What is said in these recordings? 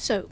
So,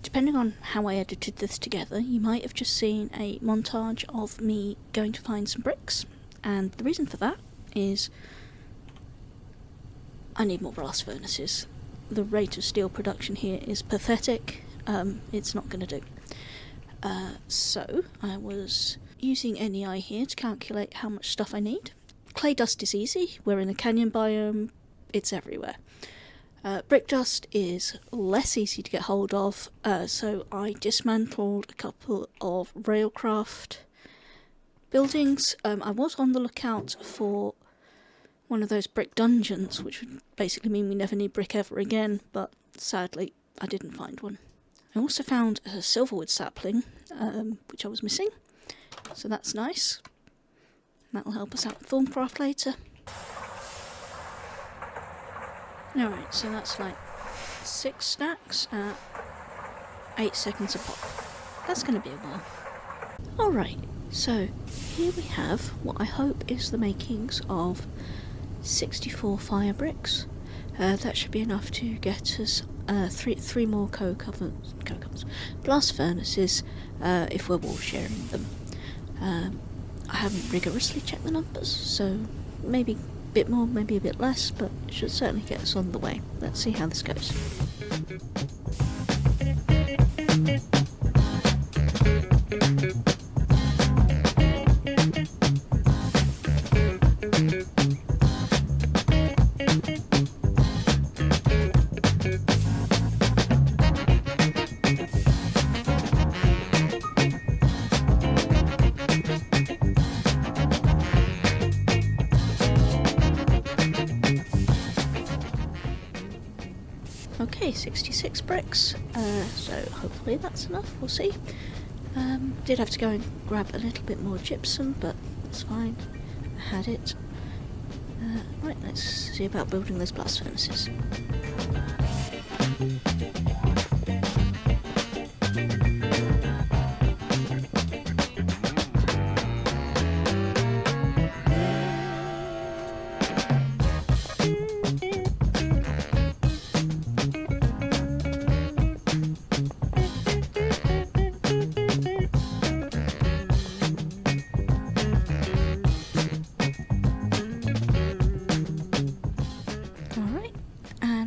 depending on how I edited this together, you might have just seen a montage of me going to find some bricks, and the reason for that is I need more blast furnaces. The rate of steel production here is pathetic. It's not going to do. So I was using NEI here to calculate how much stuff I need. Clay dust is easy. We're in a canyon biome. It's everywhere. Brick dust is less easy to get hold of, so I dismantled a couple of Railcraft buildings. I was on the lookout for one of those brick dungeons, which would basically mean we never need brick ever again, but sadly I didn't find one. I also found a silverwood sapling, which I was missing, so that's nice. That'll help us out with Thorncraft later. Alright, so that's like 6 stacks at 8 seconds a pop. That's going to be a while. Alright, so here we have what I hope is the makings of 64 fire bricks. That should be enough to get us three more blast furnaces if we're wall sharing them. I haven't rigorously checked the numbers, so maybe a bit more, maybe a bit less, but it should certainly get us on the way. Let's see how this goes. Okay, 66 bricks, so hopefully that's enough, we'll see. Did have to go and grab a little bit more gypsum, but it's fine, I had it. Right, let's see about building those blast furnaces.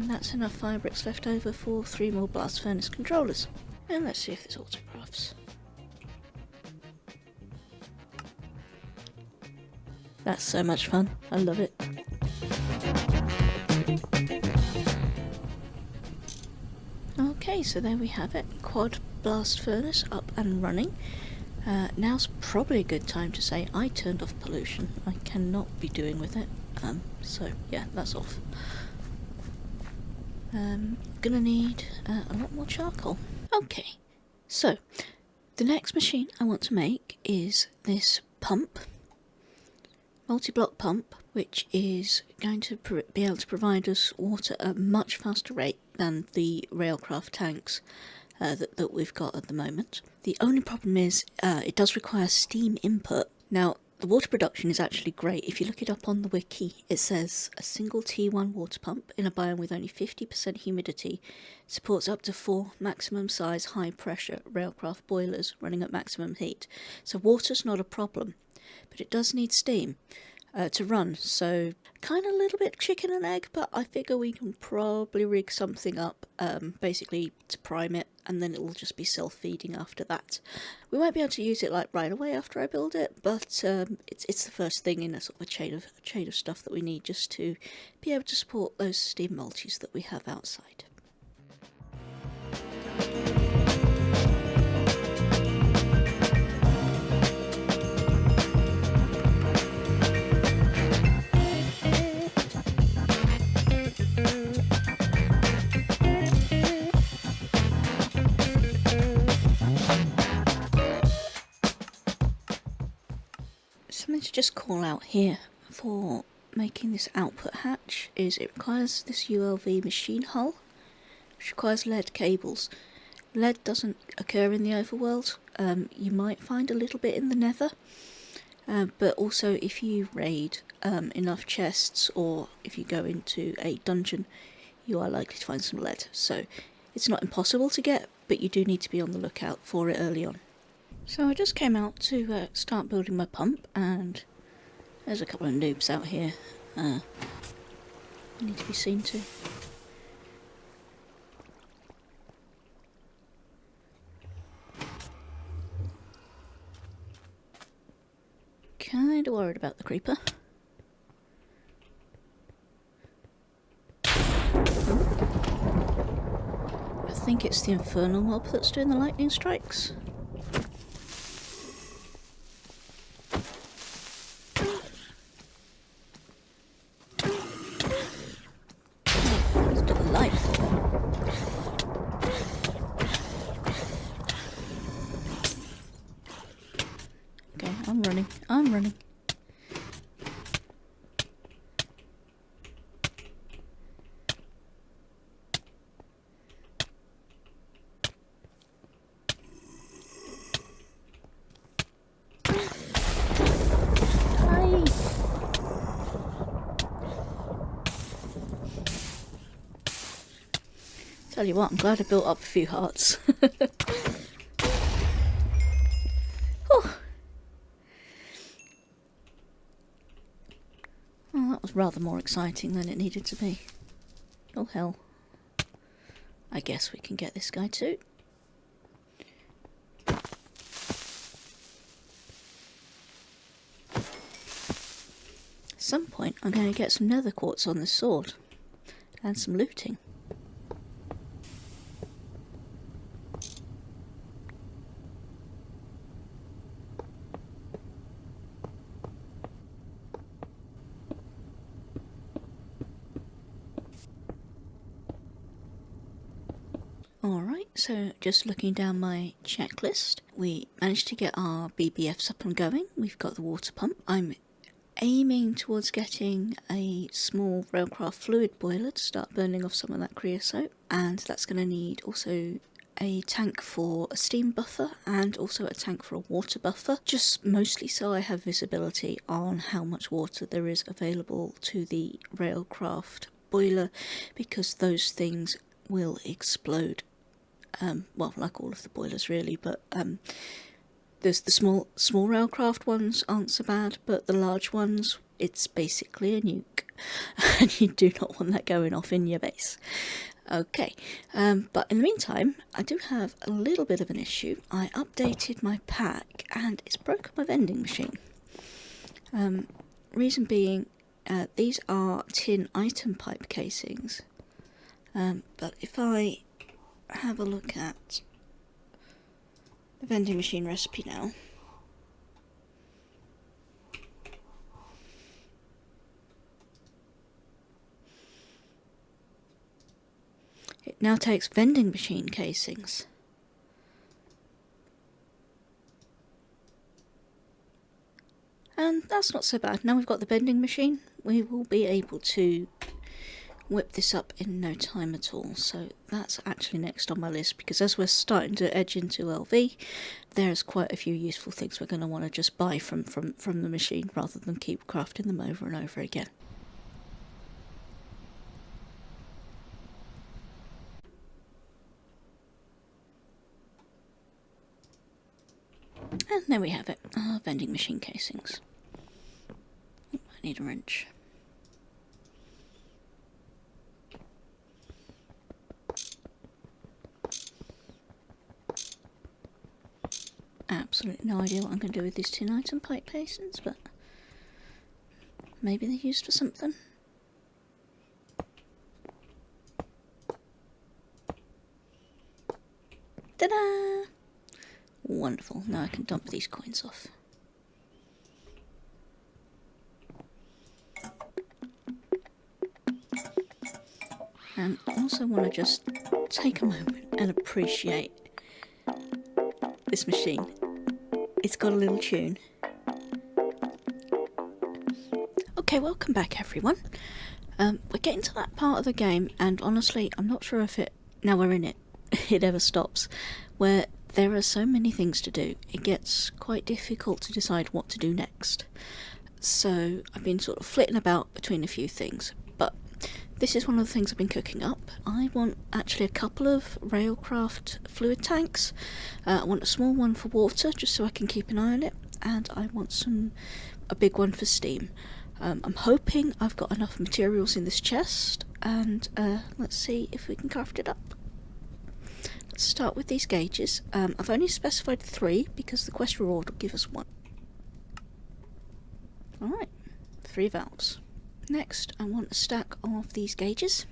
That's enough fire bricks left over for 3 more blast furnace controllers. And let's see if there's autographs. That's so much fun, I love it. Okay, so there we have it, quad blast furnace up and running. Now's probably a good time to say I turned off pollution. I cannot be doing with it, so yeah, that's off. Gonna need a lot more charcoal. Okay, so the next machine I want to make is this pump, multi-block pump, which is going to be able to provide us water at a much faster rate than the Railcraft tanks that we've got at the moment. The only problem is it does require steam input. Now, the water production is actually great. If you look it up on the wiki, it says a single T1 water pump in a biome with only 50% humidity supports up to 4 maximum size high pressure Railcraft boilers running at maximum heat. So water's not a problem, but it does need steam to run. So kind of a little bit chicken and egg, but I figure we can probably rig something up basically to prime it, and then it will just be self-feeding after that. We won't be able to use it like right away after I build it, but it's the first thing in a sort of a chain of stuff that we need just to be able to support those steam multis that we have outside. Something to just call out here for making this output hatch is it requires this ULV machine hull, which requires lead cables. Lead doesn't occur in the overworld. You might find a little bit in the nether, but also if you raid enough chests or if you go into a dungeon, you are likely to find some lead. So It's not impossible to get, but you do need to be on the lookout for it early on. So I just came out to start building my pump, and there's a couple of noobs out here. I need to be seen to. Kinda worried about the creeper. I think it's the infernal mob that's doing the lightning strikes. It's delightful. Okay, I'm running. Tell you what, I'm glad I built up a few hearts. Oh. Well, that was rather more exciting than it needed to be. Oh hell. I guess we can get this guy too. At some point I'm going to get some nether quartz on this sword. And some looting. Alright, so just looking down my checklist, we managed to get our BBFs up and going. We've got the water pump. I'm aiming towards getting a small Railcraft fluid boiler to start burning off some of that creosote, and that's going to need also a tank for a steam buffer and also a tank for a water buffer, just mostly so I have visibility on how much water there is available to the Railcraft boiler, because those things will explode. Well, like all of the boilers really, but there's the small Railcraft ones aren't so bad, but the large ones, it's basically a nuke, and you do not want that going off in your base. Okay, but in the meantime, I do have a little bit of an issue. I updated my pack, and it's broken my vending machine. Reason being, these are tin item pipe casings, but if I have a look at the vending machine recipe now, it now takes vending machine casings. And that's not so bad. Now we've got the vending machine, we will be able to whip this up in no time at all. So that's actually next on my list, because as we're starting to edge into LV, there's quite a few useful things we're going to want to just buy from the machine rather than keep crafting them over and over again. And there we have it, our vending machine casings. Oh, I need a wrench. Absolutely no idea what I'm going to do with these tin item pipe casings, but maybe they're used for something. Ta-da! Wonderful, now I can dump these coins off. And I also want to just take a moment and appreciate this machine. It's got a little tune. Okay, welcome back everyone. We're getting to that part of the game, and honestly I'm not sure if now we're in it, it ever stops, where there are so many things to do, it gets quite difficult to decide what to do next. So I've been sort of flitting about between a few things, but this is one of the things I've been cooking up. I want actually a couple of Railcraft fluid tanks. I want a small one for water, just so I can keep an eye on it, and I want a big one for steam. I'm hoping I've got enough materials in this chest, and let's see if we can craft it up. Let's start with these gauges. I've only specified 3 because the quest reward will give us 1. Alright, 3 valves. Next, I want a stack of these gauges.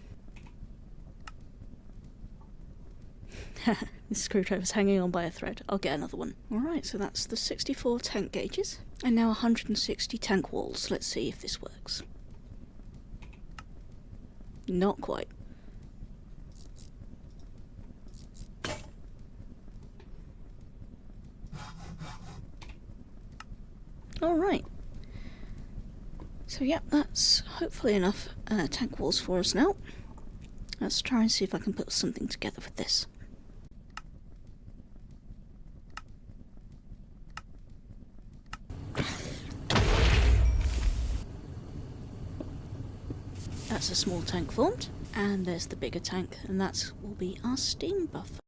This screwdriver's hanging on by a thread. I'll get another one. Alright, so that's the 64 tank gauges. And now 160 tank walls. Let's see if this works. Not quite. Alright. So yeah, that's hopefully enough tank walls for us now. Let's try and see if I can put something together with this. That's a small tank formed, and there's the bigger tank, and that will be our steam buffer.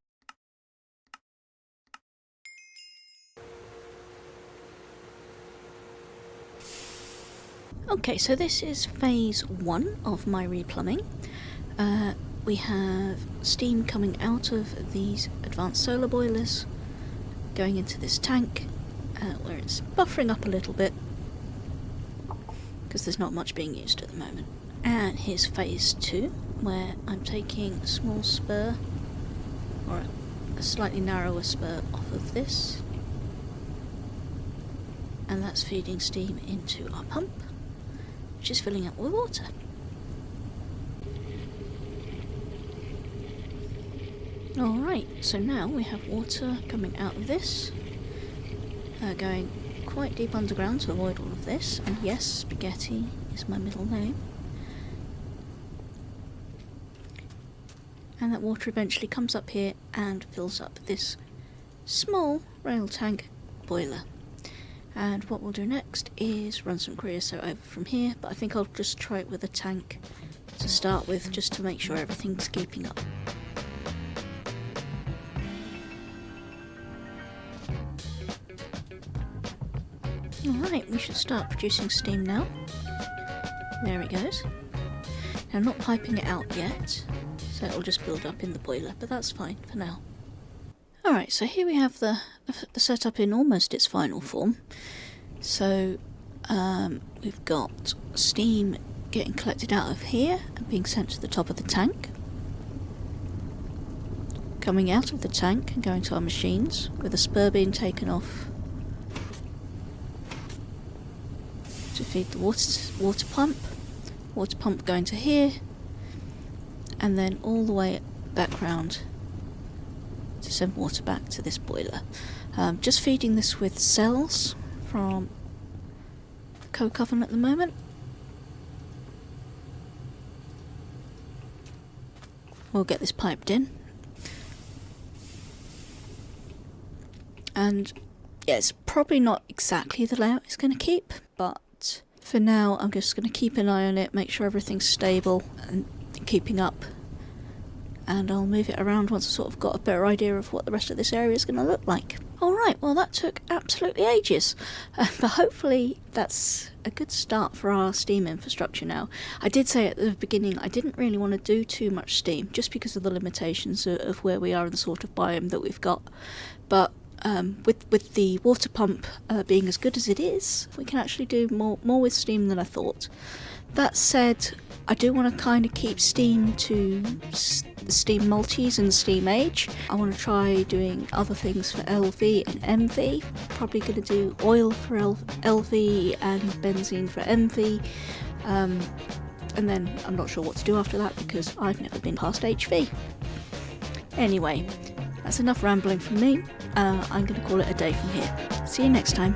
Okay, so this is phase 1 of my replumbing. We have steam coming out of these advanced solar boilers, going into this tank, where it's buffering up a little bit, because there's not much being used at the moment. And here's phase 2, where I'm taking a small spur, or a slightly narrower spur off of this, and that's feeding steam into our pump, which is filling up with water. Alright, so now we have water coming out of this, going quite deep underground to avoid all of this, and yes, Spaghetti is my middle name. And that water eventually comes up here and fills up this small rail tank boiler. And what we'll do next is run some creosote over from here, but I think I'll just try it with a tank to start with, just to make sure everything's keeping up. Alright, we should start producing steam now. There it goes. Now I'm not piping it out yet, so it'll just build up in the boiler, but that's fine for now. Alright, so here we have the setup in almost its final form. So we've got steam getting collected out of here and being sent to the top of the tank, coming out of the tank and going to our machines, with a spur being taken off to feed the water pump going to here, and then all the way back round to send water back to this boiler. Just feeding this with cells from the coke oven at the moment. We'll get this piped in. And yeah, it's probably not exactly the layout it's going to keep, but for now I'm just going to keep an eye on it, make sure everything's stable and keeping up, and I'll move it around once I've sort of got a better idea of what the rest of this area is going to look like. Alright, well that took absolutely ages, but hopefully that's a good start for our steam infrastructure now. I did say at the beginning I didn't really want to do too much steam, just because of the limitations of where we are and the sort of biome that we've got, but with the water pump being as good as it is, we can actually do more with steam than I thought. That said, I do want to kind of keep steam to the steam multis and steam age. I want to try doing other things for LV and MV. Probably going to do oil for LV and benzene for MV. And then I'm not sure what to do after that, because I've never been past HV. Anyway, that's enough rambling from me. I'm going to call it a day from here. See you next time.